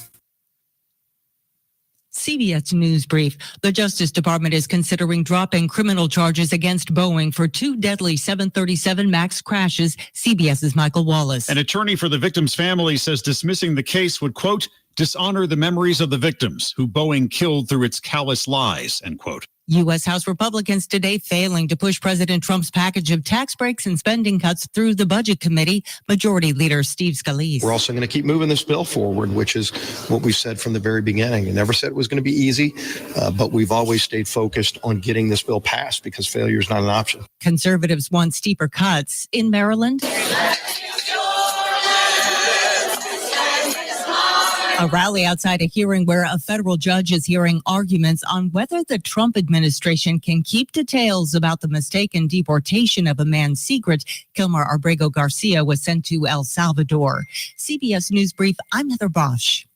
CBS News Brief. The Justice Department is considering dropping criminal charges against Boeing for 2 deadly 737 MAX crashes. CBS's Michael Wallace. An attorney for the victim's family says dismissing the case would, quote, dishonor the memories of the victims who Boeing killed through its callous lies, end quote. U.S. House Republicans today failing to push President Trump's package of tax breaks and spending cuts through the Budget Committee. Majority Leader Steve Scalise. We're also going to keep moving this bill forward, which is what we said from the very beginning. We never said it was going to be easy, but we've always stayed focused on getting this bill passed because failure is not an option. Conservatives want steeper cuts. In Maryland, a rally outside a hearing where a federal judge is hearing arguments on whether the Trump administration can keep details about the mistaken deportation of a man's secret. Kilmar Abrego Garcia was sent to El Salvador. CBS News Brief, I'm Heather Bosch.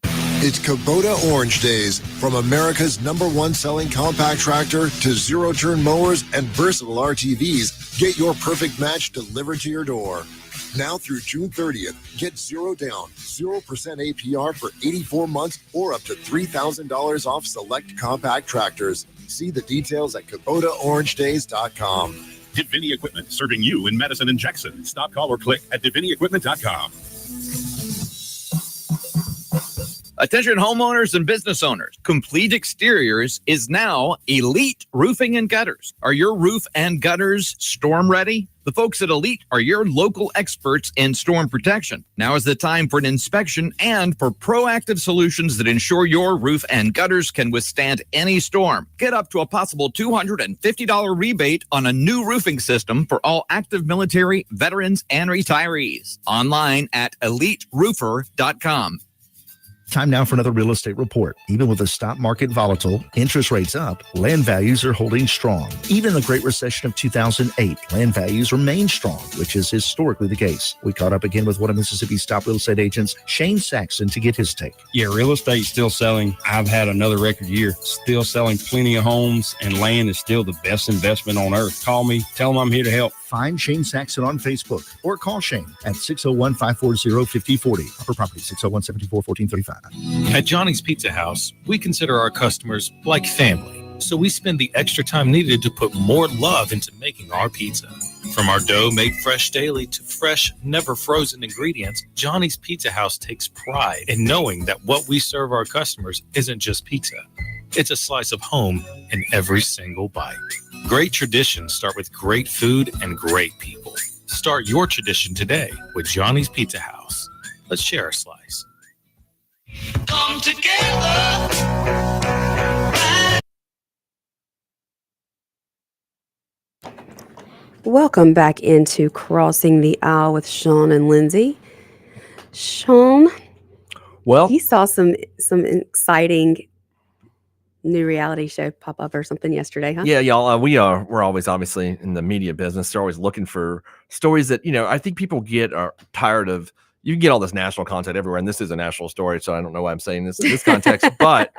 It's Kubota Orange Days. From America's #1 selling compact tractor to zero-turn mowers and versatile RTVs, get your perfect match delivered to your door. Now through June 30th, get 0 down, 0% APR for 84 months or up to $3,000 off select compact tractors. See the details at KubotaOrangeDays.com. Divini Equipment, serving you in Madison and Jackson. Stop, call, or click at DiviniEquipment.com. Attention homeowners and business owners. Complete Exteriors is now Elite Roofing and Gutters. Are your roof and gutters storm ready? The folks at Elite are your local experts in storm protection. Now is the time for an inspection and for proactive solutions that ensure your roof and gutters can withstand any storm. Get up to a possible $250 rebate on a new roofing system for all active military, veterans, and retirees. Online at EliteRoofer.com. Time now for another real estate report. Even with the stock market volatile, interest rates up, land values are holding strong. Even in the Great Recession of 2008, land values remain strong, which is historically the case. We caught up again with one of Mississippi's top real estate agents, Shane Saxon, to get his take. Yeah, real estate's still selling. I've had another record year. Still selling plenty of homes, and land is still the best investment on earth. Call me. Tell them I'm here to help. Find Shane Saxon on Facebook or call Shane at 601-540-5040. Upper Property, 601-724-1435. At Johnny's Pizza House, we consider our customers like family, so we spend the extra time needed to put more love into making our pizza. From our dough made fresh daily to fresh, never frozen ingredients, Johnny's Pizza House takes pride in knowing that what we serve our customers isn't just pizza. It's a slice of home in every single bite. Great traditions start with great food and great people. Start your tradition today with Johnny's Pizza House. Let's share a slice. Come together. Welcome back into Crossing the Aisle with Sean and Lindsay. Sean, well, you saw some exciting new reality show pop up or something yesterday, huh? Yeah, y'all. We're always obviously in the media business. They're always looking for stories that I think people are tired of. You can get all this national content everywhere, and this is a national story, so I don't know why I'm saying this in this context. But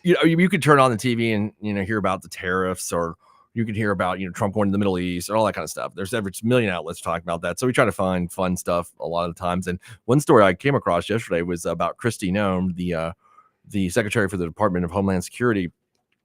you could turn on the TV and hear about the tariffs, or you can hear about Trump going to the Middle East and all that kind of stuff. There's every million outlets talking about that, so we try to find fun stuff a lot of the times. And one story I came across yesterday was about Kristi Noem, the Secretary for the Department of Homeland Security,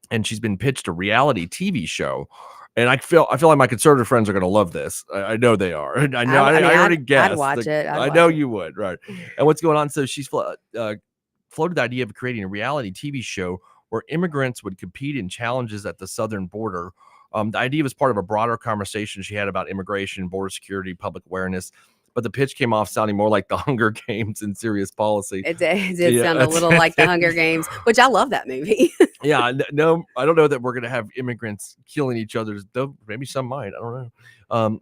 and she's been pitched a reality TV show. And I feel like my conservative friends are going to love this. I know they are. I know. I already guessed. I'd watch it. I know you would, right? And what's going on? So she's floated the idea of creating a reality TV show where immigrants would compete in challenges at the southern border. The idea was part of a broader conversation she had about immigration, border security, public awareness. But the pitch came off sounding more like the Hunger Games and serious policy. It did sound a little like the Hunger Games, which I love that movie. Yeah, no, I don't know that we're going to have immigrants killing each other, though maybe some might. I don't know.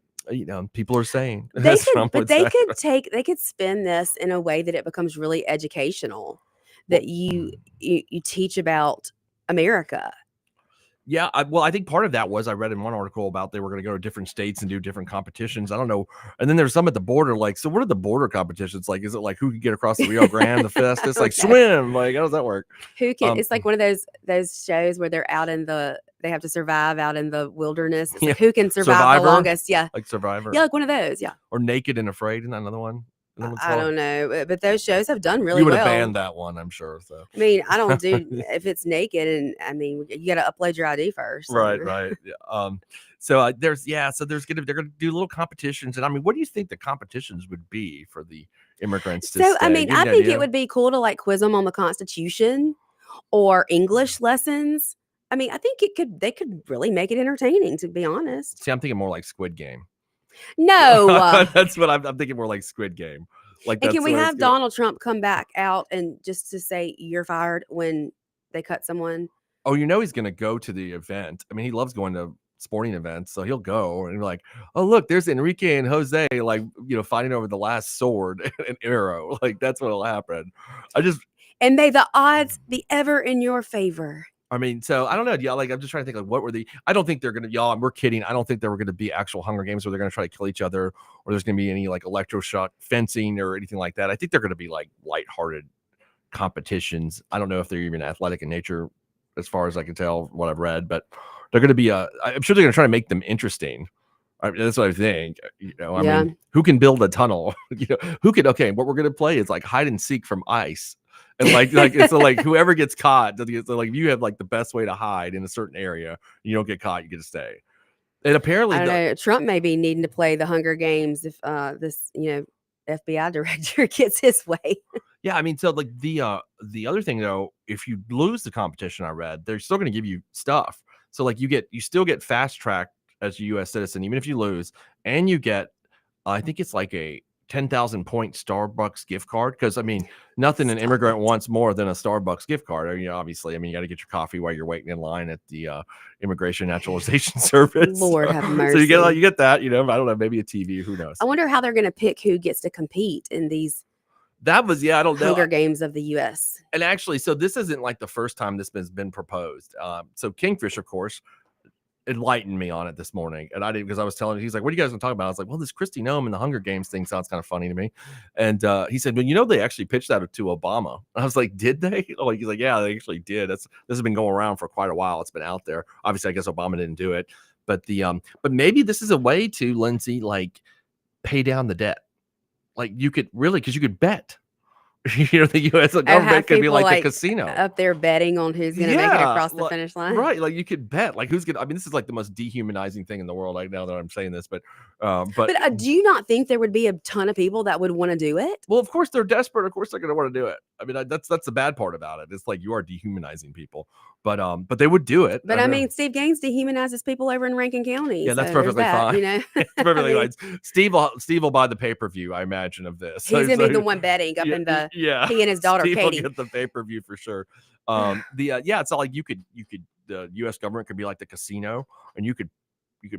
People are saying They as could, Trump but would they say. could spin this in a way that it becomes really educational. That you teach about America. Yeah, I think part of that was I read in one article about they were going to go to different states and do different competitions. I don't know. And then there's some at the border. Like, so what are the border competitions like? Is it like who can get across the Rio Grande the fastest? Like swim? Like, how does that work? Who can? It's like one of those shows where they're out in they have to survive out in the wilderness. It's like who can survive Survivor? the longest? Yeah, Like Survivor. yeah, like one of those. Yeah, Or Naked and Afraid, isn't that another one? I don't know, but those shows have done really You would well. have banned that one, I'm sure. So I mean, I don't do if it's naked, and I mean, you got to upload your ID first. right. Yeah. So they're gonna do little competitions, and I mean, what do you think the competitions would be for the immigrants to So stay? I mean, Do you have I an think idea? it would be cool to like quiz them on the Constitution or English lessons. I mean, I think they could really make it entertaining, to be honest. See, I'm thinking more like Squid Game. No. That's what I'm thinking, more like Squid Game. Like, And that's can we the way it's have going. Donald Trump come back out and just to say you're fired when they cut someone? Oh, he's going to go to the event. I mean, he loves going to sporting events, so he'll go and be like, "Oh, look, there's Enrique and Jose, like, fighting over the last sword and arrow." Like, that's what'll happen. And may the odds be ever in your favor. I mean, so I don't know. Yeah, like I'm just trying to think, like, what were I don't think they're gonna, y'all. We're kidding. I don't think there were gonna be actual Hunger Games where they're gonna try to kill each other, or there's gonna be any like electroshock fencing or anything like that. I think they're gonna be like lighthearted competitions. I don't know if they're even athletic in nature, as far as I can tell, what I've read, but they're gonna be. I'm sure they're gonna try to make them interesting. I mean, that's what I think. I mean, who can build a tunnel? Who can? Okay, what we're gonna play is like hide and seek from ice. And like it's like whoever gets caught, so like if you have like the best way to hide in a certain area, you don't get caught, you get to stay. And apparently, I don't know. Trump may be needing to play the Hunger Games if this FBI director gets his way. Yeah, I mean, so like the other thing though, if you lose the competition, I read they're still going to give you stuff. So like you still get fast tracked as a U.S. citizen, even if you lose, and you get, I think it's like a 10,000 point Starbucks gift card. Because I mean, nothing an immigrant wants more than a Starbucks gift card. Obviously, I mean, you got to get your coffee while you're waiting in line at the Immigration Naturalization Service. Lord have mercy. So you get that. I don't know, maybe a TV. Who knows? I wonder how they're going to pick who gets to compete in these. I don't know. Hunger Games of the U.S. And actually, so this isn't like the first time this has been proposed. So Kingfish, of course, enlightened me on it this morning, and I didn't, because I was telling him, he's like, "What are you guys gonna talk about?" I was like, "Well, this Kristi Noem and the Hunger Games thing sounds kind of funny to me." And he said, "Well, they actually pitched that to Obama." I was like, "Did they?" Like, he's like, "Yeah, they actually did. This has been going around for quite a while. It's been out there. Obviously, I guess Obama didn't do it, but but maybe this is a way to, Lindsay, like pay down the debt. Like you could really, because you could bet." The U.S. government could be like the casino up there betting on who's going to make it across the finish line. Right. Like you could bet like who's going to, I mean, this is like the most dehumanizing thing in the world right now that I'm saying this, but do you not think there would be a ton of people that would want to do it? Well, of course they're desperate. Of course they're going to want to do it. I mean, that's the bad part about it. It's like you are dehumanizing people, but they would do it. But I mean, Steve Gaines dehumanizes people over in Rankin County. Yeah, that's perfectly fine. It's perfectly fine. Steve will buy the pay-per-view, I imagine, of this. He's going to be the one betting up in the, he and his daughter Steve Katie. will get the pay-per-view for sure. It's all like you could the U.S. government could be like the casino, and you could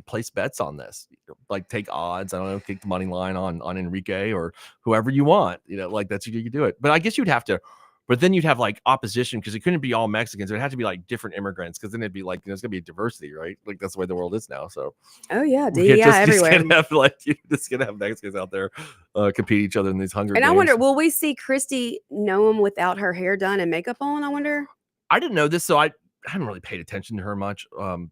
place bets on this, like take odds. I don't know, take the money line on Enrique or whoever you want. Like that's you could do it. But I guess you'd have to. But then you'd have like opposition, because it couldn't be all Mexicans. It would have to be like different immigrants, because then it'd be like there's gonna be a diversity, right? Like that's the way the world is now. So DEI everywhere. You're just gonna have Mexicans out there compete each other in these Hunger Games. And I wonder, will we see Kristi Noem without her hair done and makeup on? I wonder. I didn't know this, so I haven't really paid attention to her much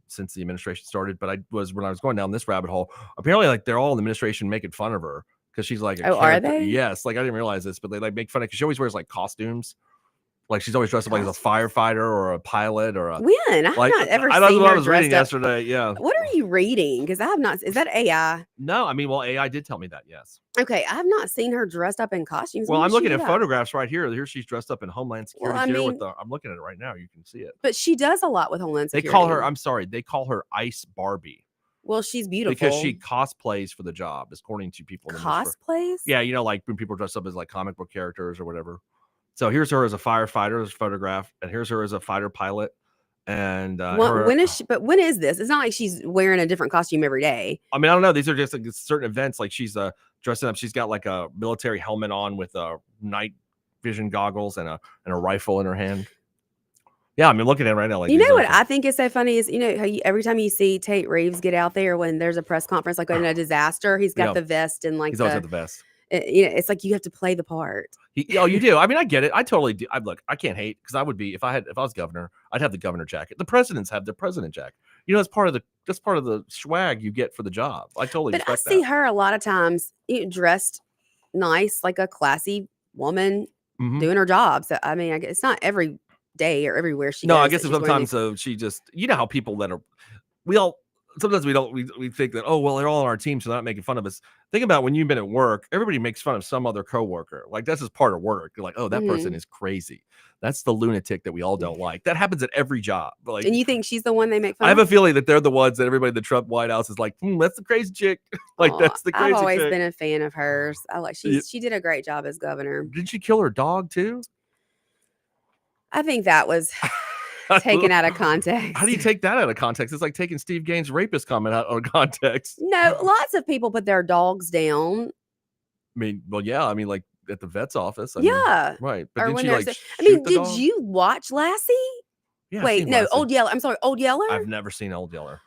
since the administration started. But when I was going down this rabbit hole, apparently like they're all in the administration making fun of her because she's like a character. Are they? Yes, like I didn't realize this, but they like make fun of, because she always wears like costumes. Like she's always dressed up like as a firefighter or a pilot or a. When? I have not ever seen her. That's what I was dressed reading up. yesterday. Yeah. What are you reading? Because I have not. Is that AI? No, I mean, well, AI did tell me that. Yes. Okay, I have not seen her dressed up in costumes. Well, When I'm did looking she at do that? photographs right here. Here she's dressed up in Homeland Security gear mean, I'm looking at it right now. You can see it. But she does a lot with Homeland Security. They call her. I'm sorry. They call her Ice Barbie. Well, she's beautiful because she cosplays for the job, according to people. Cosplays? Yeah, like when people dress up as like comic book characters or whatever. So here's her as a firefighter, as a photograph, and here's her as a fighter pilot, And when is she? But when is this? It's not like she's wearing a different costume every day. I mean, I don't know. These are just like certain events. Like she's dressing up. She's got like a military helmet on with night vision goggles and a rifle in her hand. Yeah, I mean, looking at it right now, like You know what I think is so funny is, you know, how every time you see Tate Reeves get out there when there's a press conference, like in a disaster, he's got the vest and like he's always got the vest. You know, it's like you have to play the part. You do. I mean, I get it. I totally do. Look, I can't hate because I would be if I was governor, I'd have the governor jacket. The presidents have the president jacket. You know, that's part of the swag you get for the job. I totally But I respect see that. her a lot of times dressed nice, like a classy woman doing her job. So I mean, it's not every day or everywhere she goes. No, I guess that she's wearing sometimes she just, you know how people that are, sometimes we think that, oh, well, they're all on our team, so they're not making fun of us. Think about when you've been at work, everybody makes fun of some other coworker. Like that's just part of work. You're like, oh, that person is crazy. That's the lunatic that we all don't like. That happens at every job. Like, and you think she's the one they make fun I have of? a feeling that they're the ones that everybody in the Trump White House is like, that's the crazy chick. Like that's the crazy I've always chick. been a fan of hers. I like she did a great job as governor. Did she kill her dog too? I think that was taken out of context. How do you take that out of context? It's like taking Steve Gaines' rapist comment out of context. No, lots of people put their dogs down. I mean, well, yeah. I mean, like at the vet's office. I Yeah. mean, right. But Or didn't when she there's like? I mean, shoot the did dog? you watch Lassie? Yeah, I've Wait, seen no, Lassie. Old Yeller. I'm sorry, Old Yeller. I've never seen Old Yeller.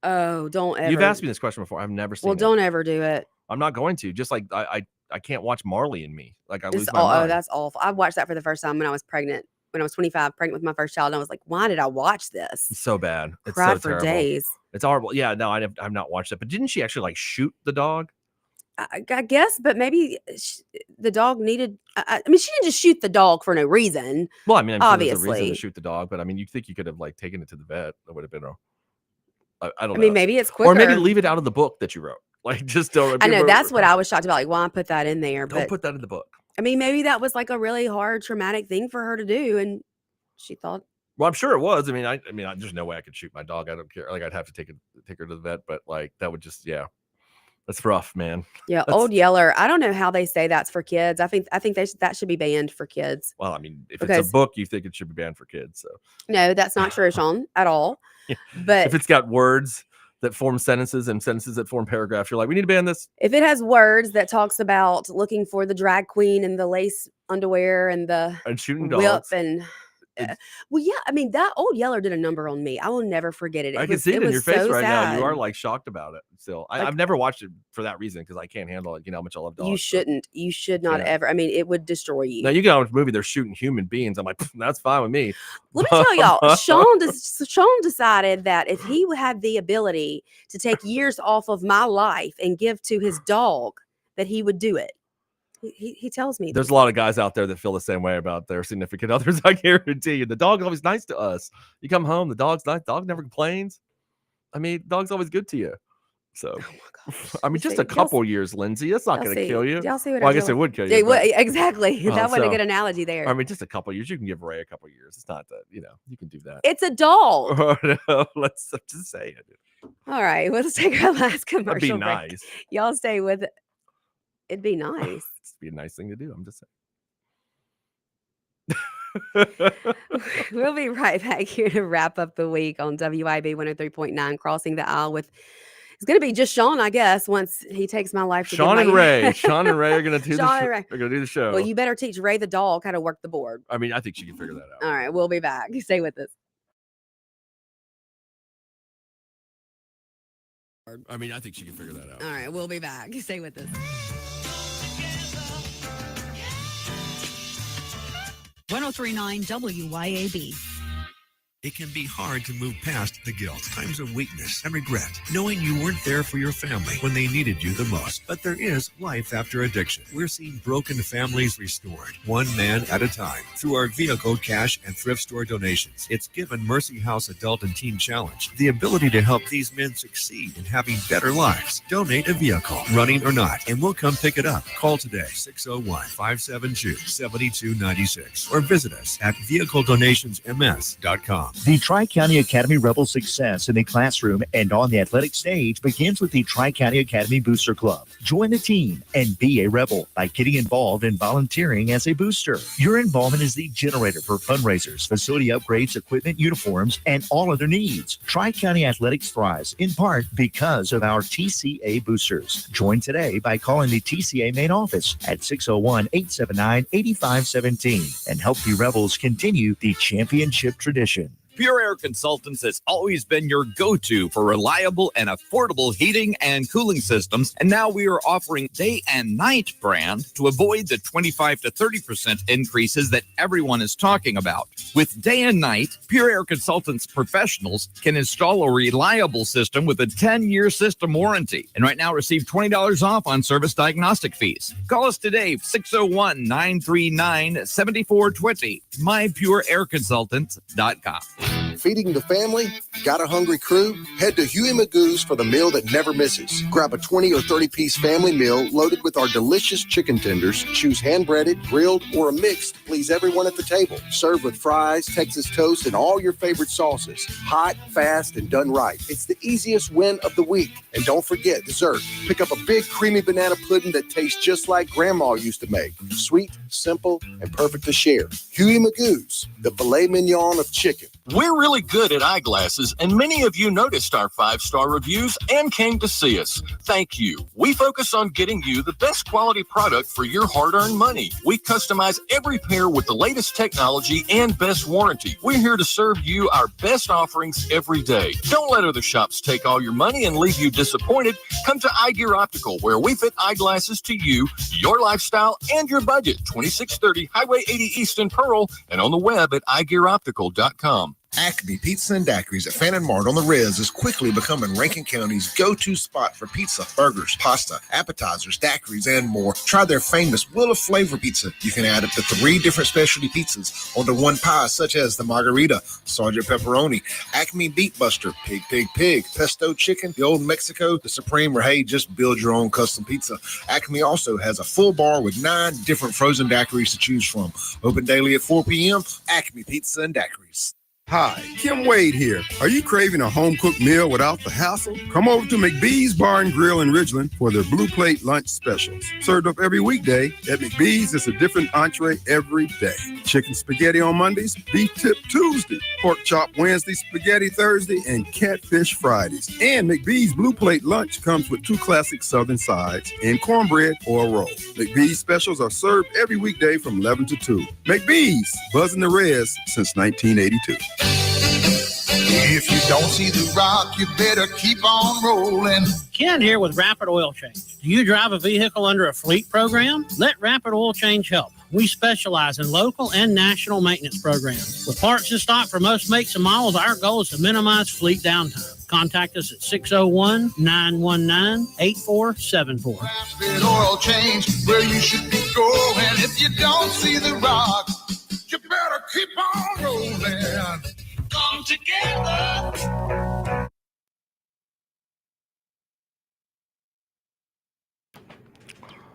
Oh, don't ever. You've asked me this question before. I've never seen. Well, it. don't ever do it. I'm not going to. Just like I can't watch Marley and Me. Like I lose It's my oh, mind. that's awful. I watched that for the first time when I was pregnant. When I was 25, pregnant with my first child, and I was like, "Why did I watch this?" It's so bad. It's Cried so for terrible. days. It's horrible. Yeah, no, I've not watched it. But didn't she actually like shoot the dog? I guess, but maybe the dog needed. I mean, she didn't just shoot the dog for no reason. Well, I mean, I'm sure there's a reason obviously. to shoot the dog, but I mean, you think you could have like taken it to the vet? That would have been I don't know. I mean, maybe it's Or maybe quicker. leave it out of the book that you wrote. Like just don't. I know that's what I was shocked about. Like, why put that in there? Don't But put that in the book. I mean, maybe that was like a really hard, traumatic thing for her to do, and she thought. Well, I'm sure it was. I mean, there's no way I could shoot my dog. I don't care. Like, I'd have to take her to the vet, but like that would just, that's rough, man. Yeah, That's- Old Yeller. I don't know how they say that's for kids. I think that should be banned for kids. Well, I mean, if it's Because- a book, you think it should be banned for kids. So No, that's not true, Sean, at all. But if it's got words that form sentences and sentences that form paragraphs, you're like, we need to ban this. if it has words that talks about looking for the drag queen and the lace underwear and the And shooting whip dogs. and well, yeah, I mean that Old Yeller did a number on me. I will never forget it. I can see it in was your face so right now. You sad. are like shocked about it. Still, Like- I've never watched it for that reason because I can't handle it. You know how much I love dogs. You shouldn't. You should not Yeah. ever. I mean, it would destroy you. Now you get on a movie, they're shooting human beings. I'm like, that's fine with me. Let me tell y'all, Sean decided that if he had the ability to take years off of my life and give to his dog, that he would do it. He tells me There's a lot of guys out there that feel the same way about their significant others. I guarantee you. The dog's always nice to us. You come home, the dog's nice. Dog never complains. I mean, dog's always good to you. So, I mean, just a couple years, Lindsay. That's not Y'all going to see- kill you. y'all see what well, I I'm guess it doing? would kill Yeah, you. well, but- exactly. That wasn't a so- good analogy there. I mean, just a couple years. You can give Ray a couple years. It's not that, you can do that. It's a dog. No, I'm just saying. All right, well, let's take our last commercial That'd be break. nice. Y'all stay with it. It'd be nice. It'd be a nice thing to do. I'm just saying. We'll be right back here to wrap up the week on WIB 103.9, Crossing the Aisle with. It's going to be just Sean, I guess, once he takes my life. To Sean give and my- Ray. Sean and Ray are going to do Sean and the Ray. They're going to do the show. Well, you better teach Ray the dog how to work the board. I mean, I think she can figure that out. All right, we'll be back. Stay with us. I mean, I think she can figure that out. All right, we'll be back. Stay with us. 1039 WYAB. It can be hard to move past the guilt, times of weakness, and regret, knowing you weren't there for your family when they needed you the most. But there is life after addiction. We're seeing broken families restored, one man at a time, through our vehicle, cash, and thrift store donations. It's given Mercy House Adult and Teen Challenge the ability to help these men succeed in having better lives. Donate a vehicle, running or not, and we'll come pick it up. Call today, 601-572-7296, or visit us at vehicledonationsms.com. The Tri-County Academy Rebel success in the classroom and on the athletic stage begins with the Tri-County Academy Booster Club. Join the team and be a rebel by getting involved and volunteering as a booster. Your involvement is the generator for fundraisers, facility upgrades, equipment, uniforms, and all other needs. Tri-County Athletics thrives in part because of our TCA boosters. Join today by calling the TCA main office at 601-879-8517 and help the Rebels continue the championship tradition. Pure Air Consultants has always been your go-to for reliable and affordable heating and cooling systems, and now we are offering day and night brand to avoid the 25 to 30% increases that everyone is talking about. With day and night, Pure Air Consultants professionals can install a reliable system with a 10-year system warranty, and right now receive $20 off on service diagnostic fees. Call us today, 601-939-7420, mypureairconsultants.com. Feeding the family? Got a hungry crew? Head to Huey Magoo's for the meal that never misses. Grab a 20 or 30-piece family meal loaded with our delicious chicken tenders. Choose hand-breaded, grilled, or a mix to please everyone at the table. Served with fries, Texas toast, and all your favorite sauces. Hot, fast, and done right. It's the easiest win of the week. And don't forget dessert. Pick up a big creamy banana pudding that tastes just like Grandma used to make. Sweet, simple, and perfect to share. Huey Magoo's, the filet mignon of chicken. We're really good at eyeglasses, and many of you noticed our 5-star reviews and came to see us. Thank you. We focus on getting you the best quality product for your hard-earned money. We customize every pair with the latest technology and best warranty. We're here to serve you our best offerings every day. Don't let other shops take all your money and leave you disappointed. Come to Eye Gear Optical, where we fit eyeglasses to you, your lifestyle, and your budget. 2630 Highway 80 East in Pearl, and on the web at eyegearoptical.com. Acme Pizza and Daiquiris at Fannin Mart on the Res is quickly becoming Rankin County's go-to spot for pizza, burgers, pasta, appetizers, daiquiris, and more. Try their famous Wheel of Flavor pizza. You can add up to 3 different specialty pizzas onto one pie, such as the Margarita, Sergeant Pepperoni, Acme Beat Buster, Pig, Pesto Chicken, the Old Mexico, the Supreme, or hey, just build your own custom pizza. Acme also has a full bar with 9 different frozen daiquiris to choose from. Open daily at 4 p.m. Acme Pizza and Daiquiris. Hi, Kim Wade here. Are you craving a home-cooked meal without the hassle? Come over to McBee's Bar and Grill in Ridgeland for their Blue Plate lunch specials. Served up every weekday, at McBee's it's a different entree every day. Chicken spaghetti on Mondays, beef tip Tuesday, pork chop Wednesday, spaghetti Thursday, and catfish Fridays. And McBee's Blue Plate lunch comes with 2 classic southern sides and cornbread or a roll. McBee's specials are served every weekday from 11 to 2. McBee's, buzzing the res since 1982. If you don't see the rock, you better keep on rolling. Ken here with Rapid Oil Change. Do you drive a vehicle under a fleet program? Let Rapid Oil Change help. We specialize in local and national maintenance programs. With parts in stock for most makes and models, our goal is to minimize fleet downtime. Contact us at 601-919-8474. Rapid Oil Change, where you should be going. If you don't see the rock, you better keep on rolling. Come together.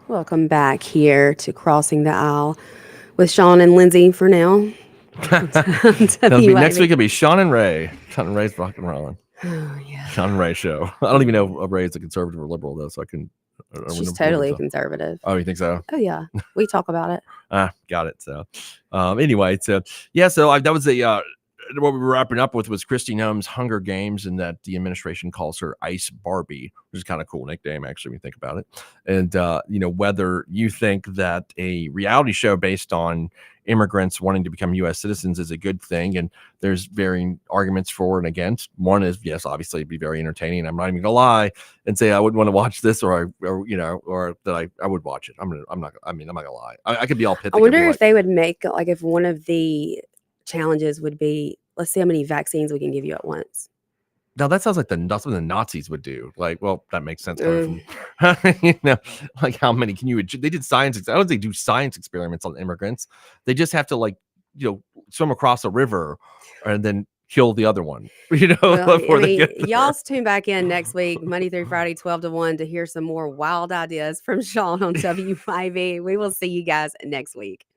Welcome back here to Crossing the Aisle with Sean and Lindsay for now. Next week it'll be Sean and Ray. Sean and Ray's rock and rolling. Oh, yeah. Sean and Ray show. I don't even know if Ray is a conservative or liberal though, so I can. She's totally conservative. Oh, you think so? Oh yeah, we talk about it. Got it. So, anyway, so yeah, so that was what we were wrapping up with was Kristi Noem's Hunger Games, and that the administration calls her Ice Barbie, which is kind of cool nickname actually when you think about it. And whether you think that a reality show based on immigrants wanting to become U.S. citizens is a good thing, and there's varying arguments for and against. One is, yes, obviously it'd be very entertaining. I'm not even gonna lie and say I wouldn't want to watch this, or that I would watch it. I'm not gonna lie. I could be all pithy. I wonder if they would make, like, if one of the challenges would be, let's see how many vaccines we can give you at once. Now that sounds like that's what the Nazis would do. Like, well, that makes sense. From, like how many can you? They did science. I don't think they do science experiments on immigrants. They just have to swim across a river and then kill the other one. Y'all tune back in next week, Monday through Friday, 12 to 1, to hear some more wild ideas from Sean on WIV. We will see you guys next week.